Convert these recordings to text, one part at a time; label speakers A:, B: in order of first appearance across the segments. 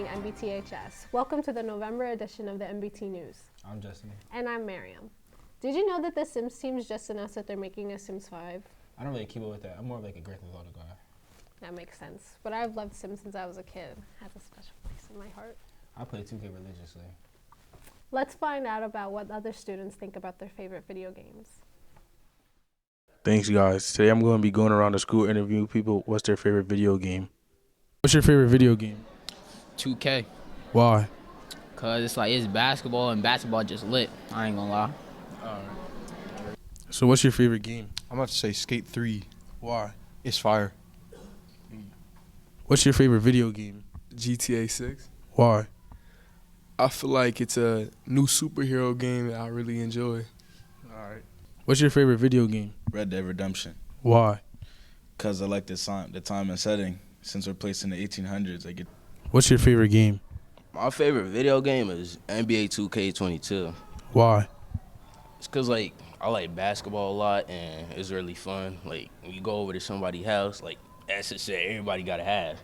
A: NBTHS. Welcome to the November edition of the NBT News.
B: I'm Justin.
A: And I'm Miriam. Did you know that the Sims team's just announced that they're making a Sims 5?
B: I don't really keep up with that. I'm more of like a Grand Theft Auto guy.
A: That makes sense. But I've loved Sims since I was a kid. It has a special place in my heart.
B: I play 2K religiously.
A: Let's find out about what other students think about their favorite video games.
C: Thanks, guys. Today I'm going to be going around the school interviewing people what's their favorite video game. What's your favorite video game?
D: 2K.
C: Why?
D: Cause it's basketball and basketball just lit. I ain't gonna lie.
C: So what's your favorite game?
E: I'm about to say Skate 3.
C: Why?
E: It's fire.
C: What's your favorite video game?
F: GTA 6.
C: Why?
F: I feel like it's a new superhero game that I really enjoy.
C: Alright. What's your favorite video game?
G: Red Dead Redemption.
C: Why?
G: Because I like the time and setting. Since we're placed in the 1800s,
C: What's your favorite game?
H: My favorite video game is NBA 2K22.
C: Why?
H: It's because, I like basketball a lot, and it's really fun. When you go over to somebody's house, that's the shit everybody got to have.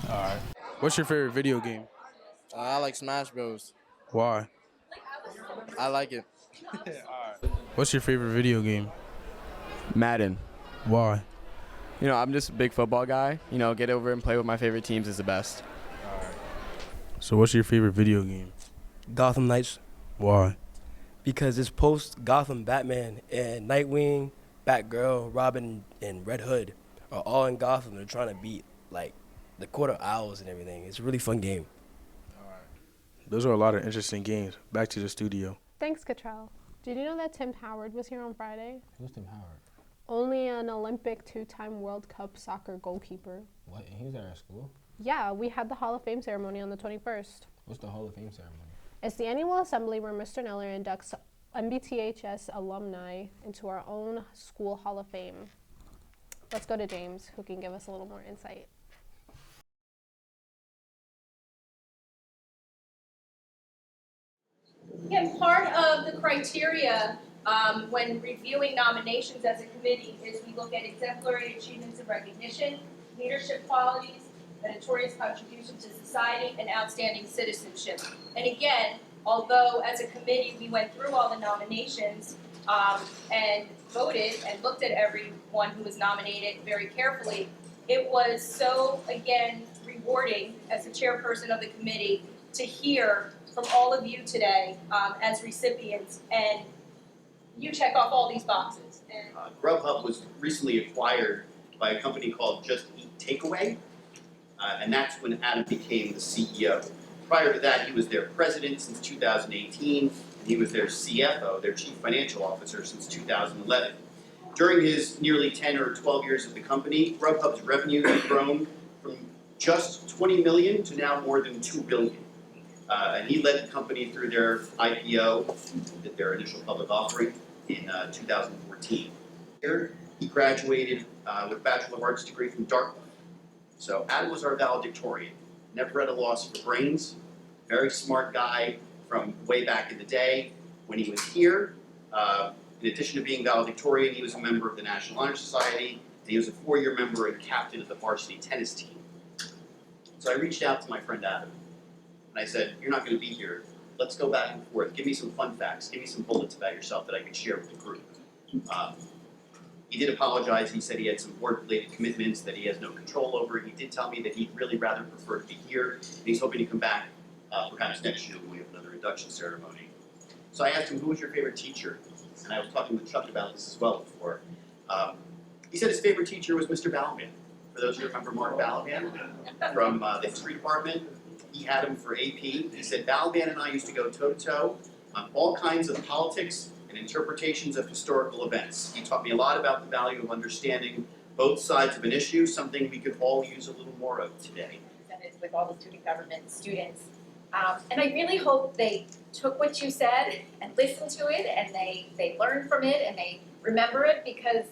C: Alright. What's your favorite video game?
I: I like Smash Bros.
C: Why?
I: I like it.
C: What's your favorite video game?
I: Madden.
C: Why?
I: I'm just a big football guy. Get over and play with my favorite teams is the best.
C: So what's your favorite video game?
J: Gotham Knights,
C: Why?
J: because it's post-Gotham Batman and Nightwing, Batgirl, Robin, and Red Hood are all in Gotham. They're trying to beat, the Court of Owls and everything. It's a really fun game.
C: Those are a lot of interesting games. Back to the studio.
A: Thanks, Cottrell. Did you know that Tim Howard was here on Friday?
B: Who's Tim Howard?
A: Only an Olympic 2-time World Cup soccer goalkeeper.
B: What? He was there at school?
A: Yeah, we had the Hall of Fame ceremony on the 21st.
B: What's the Hall of Fame ceremony? It's
A: the annual assembly where Mr. Neller inducts NBTHS alumni into our own school Hall of Fame. Let's go to James, who can give us a little more insight.
K: Again, part of the criteria when reviewing nominations as a committee is we look at exemplary achievements and recognition, leadership qualities, meritorious contribution to society, and outstanding citizenship. And again, although as a committee we went through all the nominations and voted and looked at everyone who was nominated very carefully, it was so, again, rewarding as the chairperson of the committee to hear from all of you today as recipients, and you check off all these boxes. And
L: Grubhub was recently acquired by a company called Just Eat Takeaway, and that's when Adam became the CEO. Prior to that, he was their president since 2018, and he was their CFO, their chief financial officer, since 2011. During his nearly 10 or 12 years at the company, Grubhub's revenue has grown from just 20 million to now more than 2 billion. And he led the company through their IPO, did their initial public offering in 2014. Here, he graduated with a Bachelor of Arts degree from Dartmouth. So Adam was our valedictorian. Never had a loss for brains. Very smart guy from way back in the day. When he was here, in addition to being valedictorian, he was a member of the National Honor Society, and he was a 4-year member and captain of the varsity tennis team. So I reached out to my friend Adam. And I said, you're not going to be here. Let's go back and forth. Give me some fun facts. Give me some bullets about yourself that I could share with the group. He did apologize. He said he had some work-related commitments that he has no control over. He did tell me that he'd really rather prefer to be here, and he's hoping to come back perhaps next year when we have another induction ceremony. So I asked him, who was your favorite teacher? And I was talking with Chuck about this as well before. He said his favorite teacher was Mr. Balaban. For those who remember Mark Balaban from the history department, he had him for AP. He said, Balaban and I used to go toe-to-toe on all kinds of politics and interpretations of historical events. He taught me a lot about the value of understanding both sides of an issue, something we could all use a little more of today.
K: With all the student government students. And I really hope they took what you said and listened to it, and they learned from it, and they remember it, because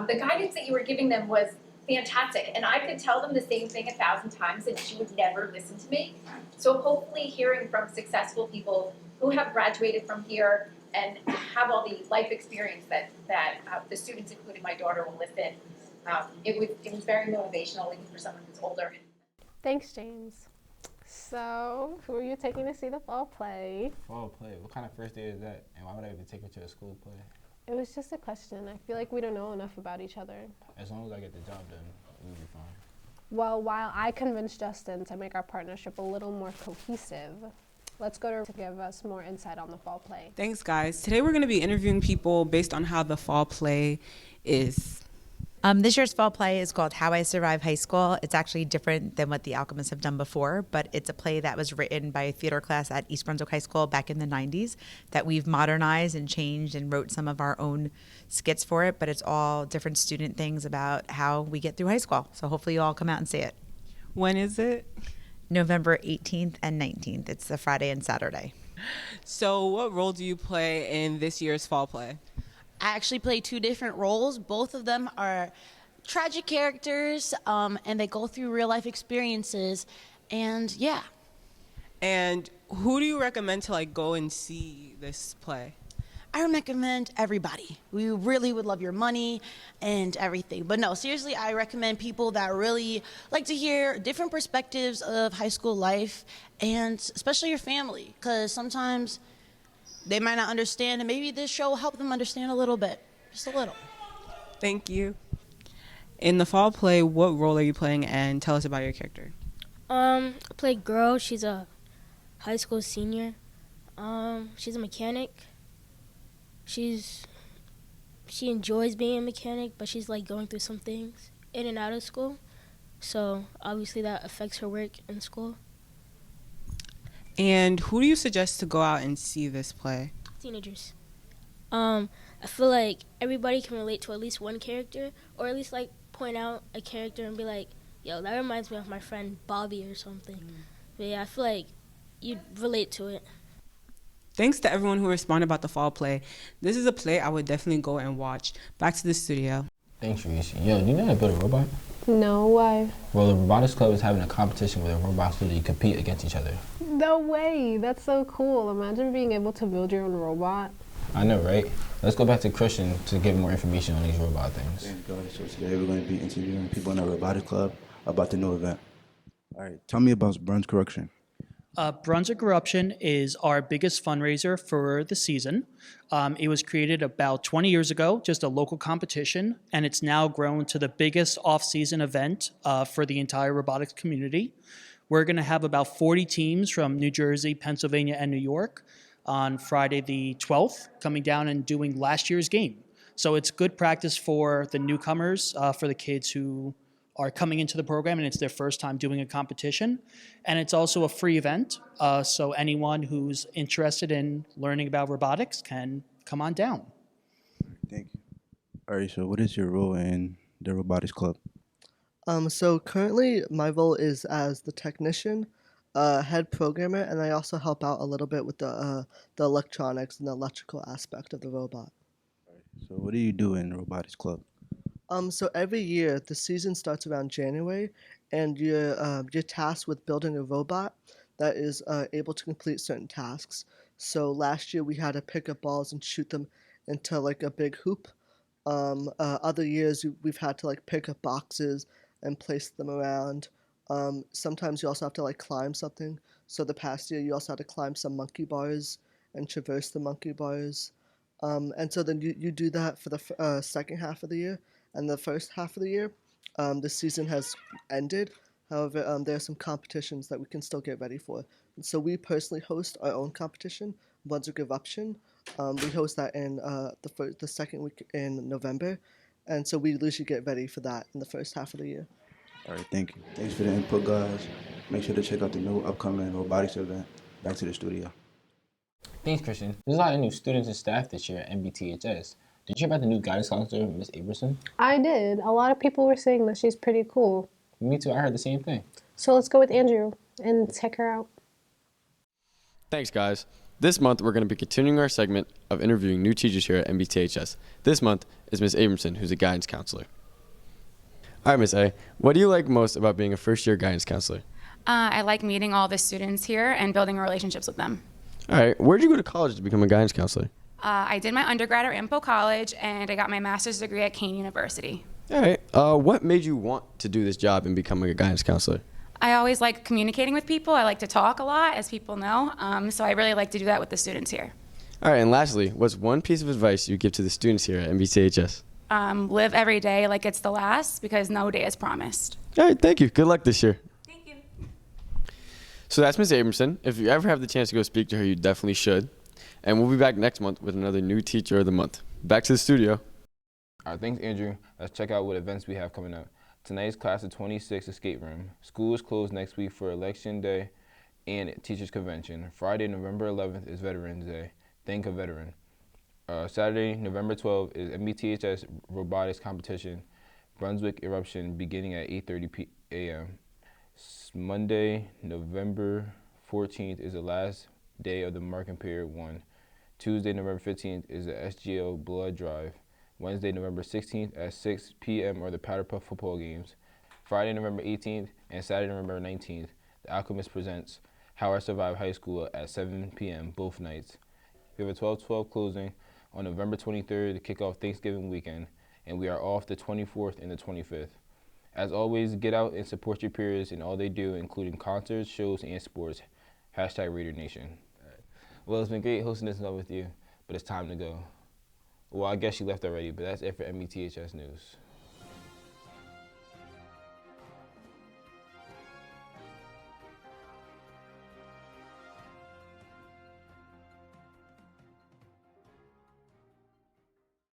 K: the guidance that you were giving them was fantastic, and I could tell them the same thing 1,000 times and she would never listen to me. So hopefully hearing from successful people who have graduated from here and have all the life experience that the students, including my daughter, will listen, it was very motivational even for someone who's older.
A: Thanks, James. So, who are you taking to see the fall play?
B: Fall play. What kind of first day is that? And why would I even take her to a school play?
A: It was just a question. I feel like we don't know enough about each other.
B: As long as I get the job done, we'll be fine.
A: Well, while I convinced Justin to make our partnership a little more cohesive, let's go to give us more insight on the fall play.
M: Thanks, guys. Today we're going to be interviewing people based on how the fall play is.
N: This year's fall play is called How I Survive High School. It's actually different than what the Alchemists have done before, but it's a play that was written by a theater class at East Brunswick High School back in the 90s that we've modernized and changed and wrote some of our own skits for it, but it's all different student things about how we get through high school. So hopefully you all come out and see it.
M: When is it?
N: November 18th and 19th. It's the Friday and Saturday.
M: So what role do you play in this year's fall play?
O: I actually play two different roles. Both of them are tragic characters, and they go through real life experiences. And yeah.
M: And who do you recommend to go and see this play?
O: I recommend everybody. We really would love your money and everything. But no, seriously, I recommend people that really like to hear different perspectives of high school life, and especially your family, because sometimes they might not understand, and maybe this show will help them understand a little bit, just a little.
M: Thank you. In the fall play, what role are you playing, and tell us about your character?
P: I play Girl. She's a high school senior. She's a mechanic. She enjoys being a mechanic, but she's going through some things in and out of school. So obviously that affects her work in school.
M: And who do you suggest to go out and see this play?
P: Teenagers. I feel like everybody can relate to at least one character, or at least point out a character and be like, yo, that reminds me of my friend Bobby or something. But yeah, I feel like you'd relate to it.
M: Thanks to everyone who responded about the fall play. This is a play I would definitely go and watch. Back to the studio.
B: Thanks, Reese. Yo, do you know how to build a robot?
A: No, why?
B: Well, the robotics club is having a competition where the robots literally compete against each other.
A: No way. That's so cool. Imagine being able to build your own robot.
B: I know, right? Let's go back to Christian to get more information on these robot things.
Q: Thanks, guys. So today we're going to be interviewing people in our robotics club about the new event. All right, tell me about Brunswick Correction.
R: Brunswick Eruption is our biggest fundraiser for the season. It was created about 20 years ago, just a local competition, and it's now grown to the biggest off-season event for the entire robotics community. We're going to have about 40 teams from New Jersey, Pennsylvania, and New York on Friday the 12th, coming down and doing last year's game. So it's good practice for the newcomers, for the kids who are coming into the program and it's their first time doing a competition. And it's also a free event, so anyone who's interested in learning about robotics can come on down.
Q: Thank you. All right, so what is your role in the robotics club?
S: So currently my role is as the technician, head programmer, and I also help out a little bit with the electronics and the electrical aspect of the robot.
Q: So what do you do in the robotics club?
S: So every year the season starts around January, and you're tasked with building a robot that is able to complete certain tasks. So last year we had to pick up balls and shoot them into a big hoop. Other years we've had to pick up boxes and place them around. Sometimes you also have to climb something. So the past year you also had to climb some monkey bars and traverse the monkey bars. And so then you do that for the second half of the year. And the first half of the year, the season has ended. However, there are some competitions that we can still get ready for. And so we personally host our own competition, Brunswick Eruption. We host that in the second week in November. And so we usually get ready for that in the first half of the year.
Q: All right, thank you. Thanks for the input, guys. Make sure to check out the new upcoming robotics event. Back to the studio.
B: Thanks, Christian. There's a lot of new students and staff this year at NBTHS. Did you hear about the new guidance counselor, Miss Aberson?
A: I did. A lot of people were saying that she's pretty cool.
B: Me too. I heard the same thing.
A: So let's go with Andrew and check her out.
I: Thanks, guys. This month, we're going to be continuing our segment of interviewing new teachers here at NBTHS. This month is Miss Abramson, who's a guidance counselor. All right, Miss A, what do you like most about being a first-year guidance counselor?
T: I like meeting all the students here and building relationships with them.
I: All right, where did you go to college to become a guidance counselor?
T: I did my undergrad at Rampo College, and I got my master's degree at Kane University.
I: All right, what made you want to do this job and become a guidance counselor?
T: I always like communicating with people. I like to talk a lot, as people know. So I really like to do that with the students here.
I: All right, and lastly, what's one piece of advice you give to the students here at NBTHS?
T: Live every day like it's the last, because no day is promised.
I: All right, thank you. Good luck this year. Thank you. So that's Ms. Abramson. If you ever have the chance to go speak to her, you definitely should. And we'll be back next month with another new Teacher of the Month. Back to the studio.
B: All right, thanks, Andrew. Let's check out what events we have coming up. Tonight's class of 26 escape room. School is closed next week for Election Day and Teachers Convention. Friday, November 11th is Veterans Day. Thank a veteran. Saturday, November 12th is NBTHS robotics competition. Brunswick eruption beginning at 8:30 a.m. Monday, November 14th is the last day of the marking period 1. Tuesday, November 15th is the SGO blood drive. Wednesday, November 16th at 6 p.m. are the Powder Puff football games. Friday, November 18th and Saturday, November 19th, The Alchemist presents How I Survived High School at 7 p.m. both nights. We have a 12/12 closing on November 23rd to kick off Thanksgiving weekend, and we are off the 24th and the 25th. As always, get out and support your peers in all they do, including concerts, shows, and sports. Hashtag Raider Nation. Well, it's been great hosting this night with you, but it's time to go. Well, I guess you left already, but that's it for NBTHS News.